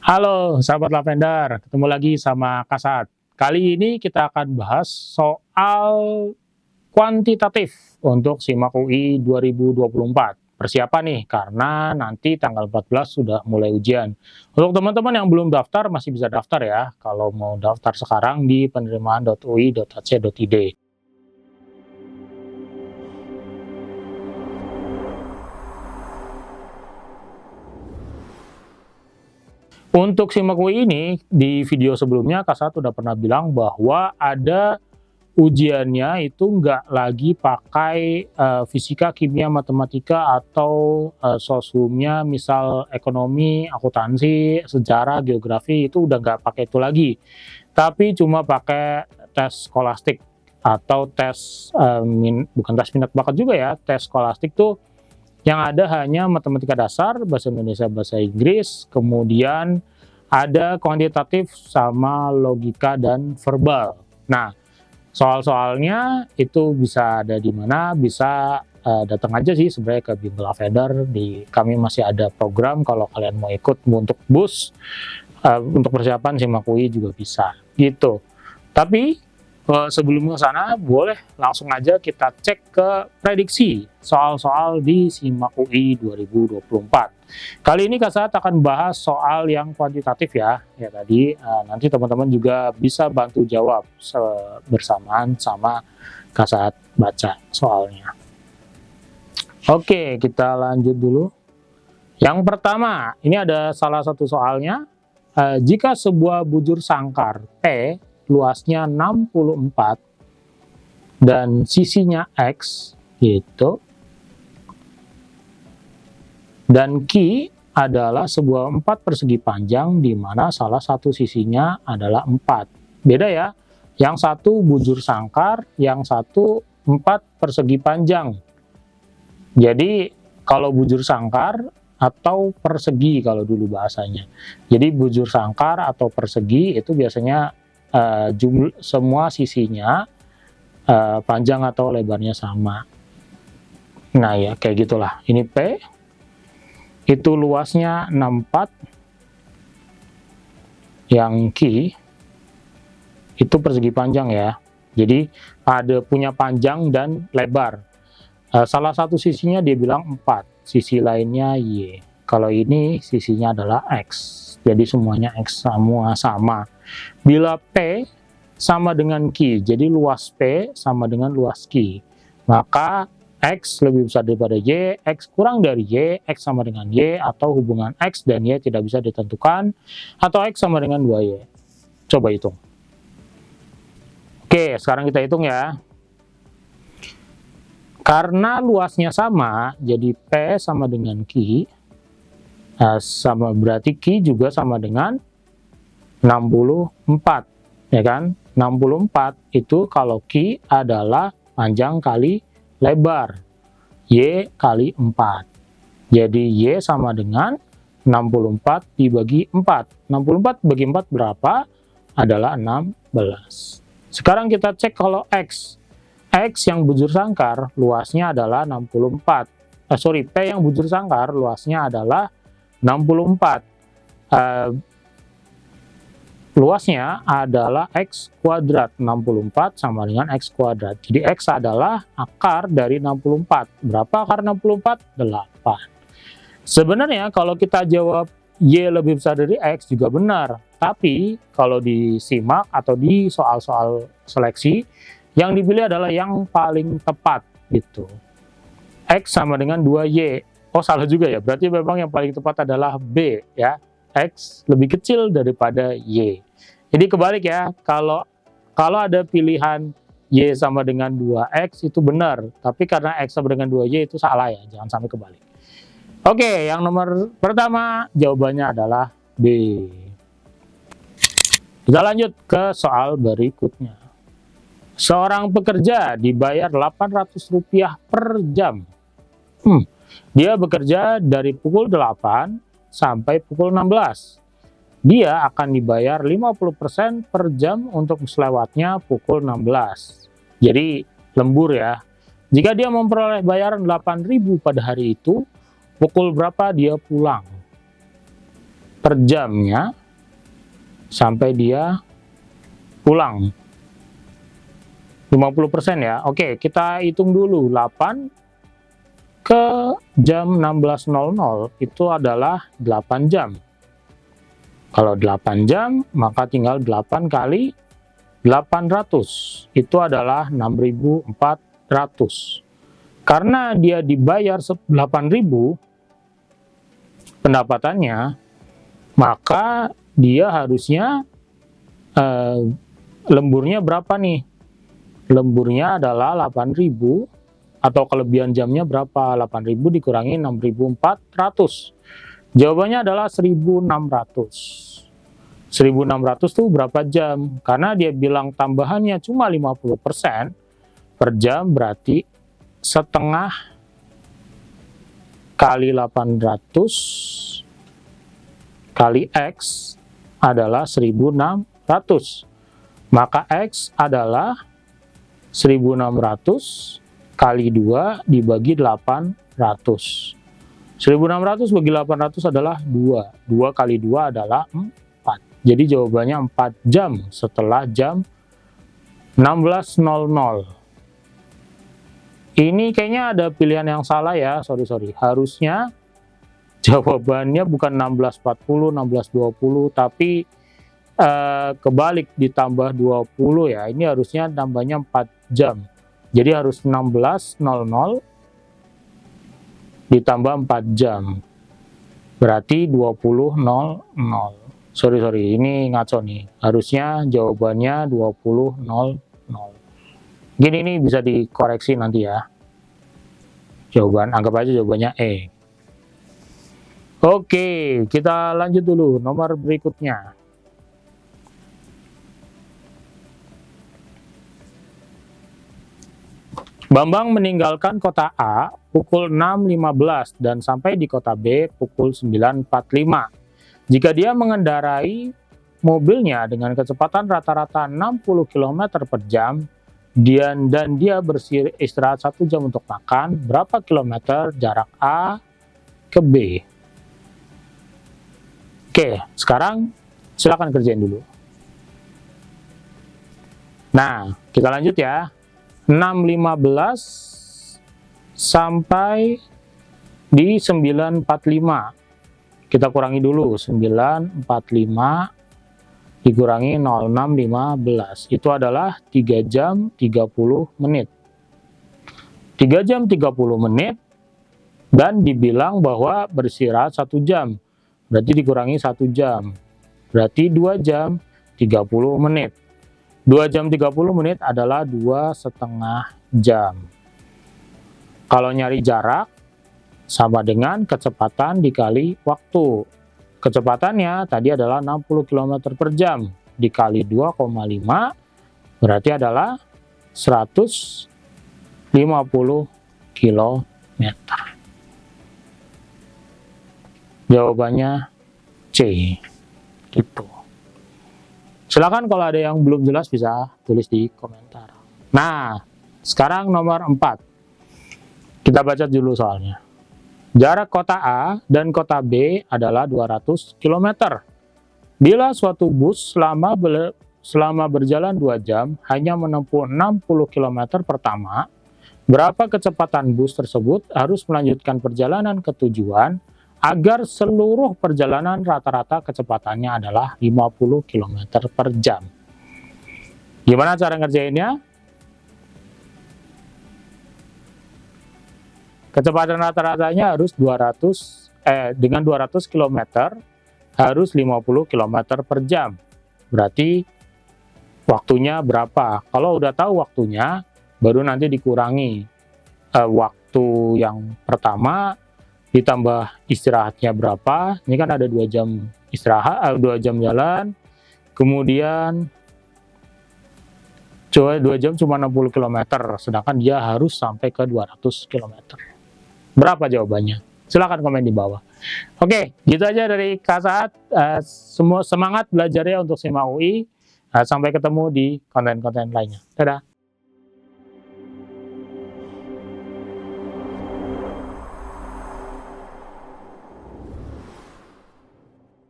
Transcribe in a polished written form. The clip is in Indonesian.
Halo sahabat Lavender, ketemu lagi sama Kasat. Kali ini kita akan bahas soal kuantitatif untuk SIMAK UI 2024. Persiapan nih, karena nanti tanggal 14 sudah mulai ujian. Untuk teman-teman yang belum daftar, masih bisa daftar ya, kalau mau daftar sekarang di penerimaan.ui.ac.id. Untuk SIMAK UI ini, di video sebelumnya Kasat udah pernah bilang bahwa ada ujiannya itu nggak lagi pakai fisika, kimia, matematika, atau sosumnya misal ekonomi, akuntansi, sejarah, geografi, itu udah nggak pakai itu lagi. Tapi cuma pakai tes skolastik atau tes, bukan tes minat bakat juga ya, tes skolastik tuh yang ada hanya matematika dasar, bahasa Indonesia, bahasa Inggris, kemudian ada kuantitatif sama logika dan verbal. Nah, soal-soalnya itu bisa ada di mana, bisa datang aja sih sebenarnya ke Bimbel Lavender. Kami masih ada program kalau kalian mau ikut untuk bus, untuk persiapan SIMAK UI juga bisa gitu. Tapi sebelum ke sana, boleh langsung aja kita cek ke prediksi soal-soal di SIMAK UI 2024. Kali ini Kasat akan bahas soal yang kuantitatif ya tadi, nanti teman-teman juga bisa bantu jawab bersamaan sama Kasat baca soalnya. Oke, kita lanjut dulu. Yang pertama, ini ada salah satu soalnya, jika sebuah bujur sangkar P luasnya 64 dan sisinya X gitu, dan Q adalah sebuah 4 persegi panjang di mana salah satu sisinya adalah 4. Beda ya, yang satu bujur sangkar, yang satu 4 persegi panjang. Jadi kalau bujur sangkar atau persegi kalau dulu bahasanya. Jadi bujur sangkar atau persegi itu biasanya semua sisinya panjang atau lebarnya sama. Nah ya kayak gitulah. Ini P, itu luasnya 64, yang Q itu persegi panjang ya. Jadi ada punya panjang dan lebar. Salah satu sisinya dia bilang 4, sisi lainnya Y. Kalau ini sisinya adalah X. Jadi semuanya X semua sama. Bila P sama dengan Q, jadi luas P sama dengan luas Q, maka X lebih besar daripada Y, X kurang dari Y, X sama dengan Y, atau hubungan X dan Y tidak bisa ditentukan, atau X sama dengan 2Y. Coba hitung. Oke, sekarang kita hitung ya. Karena luasnya sama, jadi P sama dengan Q, sama berarti Q juga sama dengan 64, ya kan? 64 itu kalau Q adalah panjang kali lebar, Y kali 4. Jadi Y sama dengan 64 dibagi 4. 64 bagi 4 berapa? Adalah 16. Sekarang kita cek kalau X. X yang bujur sangkar luasnya adalah 64. P yang bujur sangkar luasnya adalah 64. Luasnya adalah X kuadrat. 64 sama dengan X kuadrat. Jadi X adalah akar dari 64. Berapa akar 64? 8. Sebenarnya kalau kita jawab Y lebih besar dari X juga benar. Tapi kalau di SIMAK atau di soal-soal seleksi, yang dipilih adalah yang paling tepat gitu. X sama dengan 2Y. Oh salah juga ya, berarti memang yang paling tepat adalah B ya. X lebih kecil daripada Y. Jadi kebalik ya, kalau ada pilihan Y sama dengan 2X itu benar, tapi karena X sama dengan 2Y itu salah ya, jangan sampai kebalik. Oke, yang nomor pertama jawabannya adalah B. Kita lanjut ke soal berikutnya. Seorang pekerja dibayar Rp800 per jam. Dia bekerja dari pukul 8 sampai pukul 16. Dia akan dibayar 50% per jam untuk selewatnya pukul 16. Jadi lembur ya. Jika dia memperoleh bayaran 8.000 pada hari itu, pukul berapa dia pulang? per jamnya sampai dia pulang. 50% ya. Oke, kita hitung dulu. 8 ke jam 16.00 itu adalah 8 jam. Kalau 8 jam, maka tinggal 8 kali 800. Itu adalah 6.400. Karena dia dibayar 8.000 pendapatannya, maka dia harusnya lemburnya berapa nih? Lemburnya adalah 8.000 atau kelebihan jamnya berapa? 8.000 dikurangi 6.400. Jawabannya adalah 1.600. 1.600 itu berapa jam? Karena dia bilang tambahannya cuma 50% per jam, berarti setengah kali 800 kali X adalah 1.600. Maka X adalah 1.600 kali 2 dibagi 800. 1.600 bagi 800 adalah 2. 2 kali 2 adalah 4. Jadi jawabannya 4 jam setelah jam 16.00. Ini kayaknya ada pilihan yang salah ya, sorry. Harusnya jawabannya bukan 16.40, 16.20, tapi kebalik ditambah 20 ya. Ini harusnya tambahnya 4 jam. Jadi harus 16.00 ditambah 4 jam. Berarti 20.00. Sorry, ini ngaco nih. Harusnya jawabannya 20.00. Gini, ini bisa dikoreksi nanti ya. Anggap aja jawabannya E. Oke, kita lanjut dulu. Nomor berikutnya. Bambang meninggalkan kota A pukul 6.15 dan sampai di kota B pukul 9.45. Jika dia mengendarai mobilnya dengan kecepatan rata-rata 60 km per jam, dan dia beristirahat 1 jam untuk makan, berapa kilometer jarak A ke B? Oke, sekarang silakan kerjain dulu. Nah, kita lanjut ya. 6.15 sampai di 9.45. Kita kurangi dulu. 9.45 dikurangi 06.15. Itu adalah 3 jam 30 menit. 3 jam 30 menit dan dibilang bahwa beristirahat 1 jam. Berarti dikurangi 1 jam. Berarti 2 jam 30 menit. 2 jam 30 menit adalah 2,5 jam. Kalau nyari jarak, sama dengan kecepatan dikali waktu. Kecepatannya tadi adalah 60 km per jam. Dikali 2,5, berarti adalah 150 km. Jawabannya C. Gitu. Silakan kalau ada yang belum jelas bisa tulis di komentar. Nah, sekarang nomor 4. Kita baca dulu soalnya. Jarak kota A dan kota B adalah 200 km. Bila suatu bus selama berjalan 2 jam hanya menempuh 60 km pertama, berapa kecepatan bus tersebut harus melanjutkan perjalanan ke tujuan agar seluruh perjalanan rata-rata kecepatannya adalah 50 km per jam. Gimana cara ngerjainnya? Kecepatan rata-ratanya harus dengan 200 km harus 50 km per jam. Berarti waktunya berapa? Kalau udah tahu waktunya, baru nanti dikurangi waktu yang pertama ditambah istirahatnya berapa. Ini kan ada 2 jam istirahat, 2 jam jalan, kemudian 2 jam cuma 60 km, sedangkan dia harus sampai ke 200 km. Berapa jawabannya? Silahkan komen di bawah. Oke, gitu aja dari Kak Saat. Semua semangat belajarnya untuk SMA UI. Sampai ketemu di konten-konten lainnya. Dadah.